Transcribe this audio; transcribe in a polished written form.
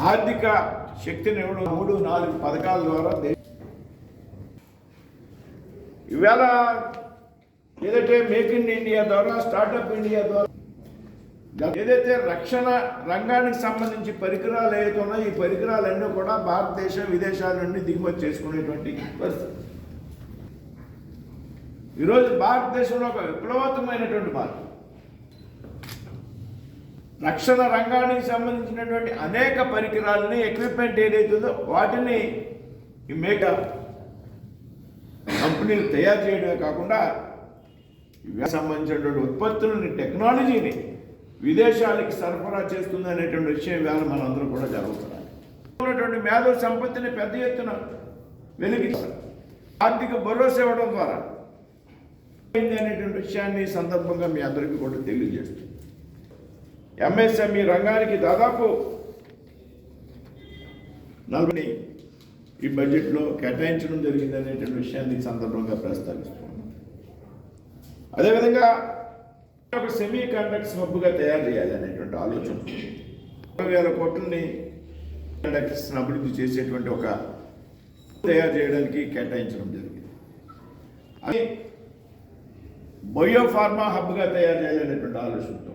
ఆర్థిక శక్తిని ఇవ్వడం 3-4 పథకాల ద్వారా ఇవాళ ఏదైతే మేక్ ఇన్ ఇండియా ద్వారా, స్టార్టప్ ఇండియా ద్వారా ఏదైతే రక్షణ రంగానికి సంబంధించి పరికరాలు ఏదైతే ఉన్నాయో ఈ పరికరాలన్నీ కూడా భారతదేశం విదేశాల నుండి దిగుమతి చేసుకునేటువంటి పరిస్థితి. ఈరోజు భారతదేశంలో ఒక విప్లవాత్మకమైనటువంటి మార్పు, రక్షణ రంగానికి సంబంధించినటువంటి అనేక పరికరాలని, ఎక్విప్మెంట్ ఏదైతుందో వాటిని ఈ మేక కంపెనీలు తయారు చేయడమే కాకుండా సంబంధించినటువంటి ఉత్పత్తులని, టెక్నాలజీని విదేశాలకి సరఫరా చేస్తుంది అనేటువంటి విషయం వేళ మనందరూ కూడా జరుగుతున్నాయి. ఉన్నటువంటి మేధో సంపత్తిని పెద్ద ఎత్తున వెలిగించాలి, ఆర్థిక భరోసా ఇవ్వడం ద్వారా అనేటువంటి విషయాన్ని సందర్భంగా మీ అందరికీ కూడా తెలియజేస్తుంది. ఎంఎస్ఎంఈ రంగానికి దాదాపు 40 ఈ బడ్జెట్లో కేటాయించడం జరిగింది అనేటువంటి విషయాన్ని సందర్భంగా ప్రస్తావిస్తున్నాం. అదేవిధంగా ఒక సెమీ కండక్టర్స్ హబ్గా తయారు చేయాలి అనేటువంటి ఆలోచన, 20,000 కోట్లని కండక్టర్స్ అభివృద్ధి చేసేటువంటి ఒక తయారు చేయడానికి కేటాయించడం జరిగింది. అది బయోఫార్మా హబ్గా తయారు చేయాలనేటువంటి ఆలోచనతో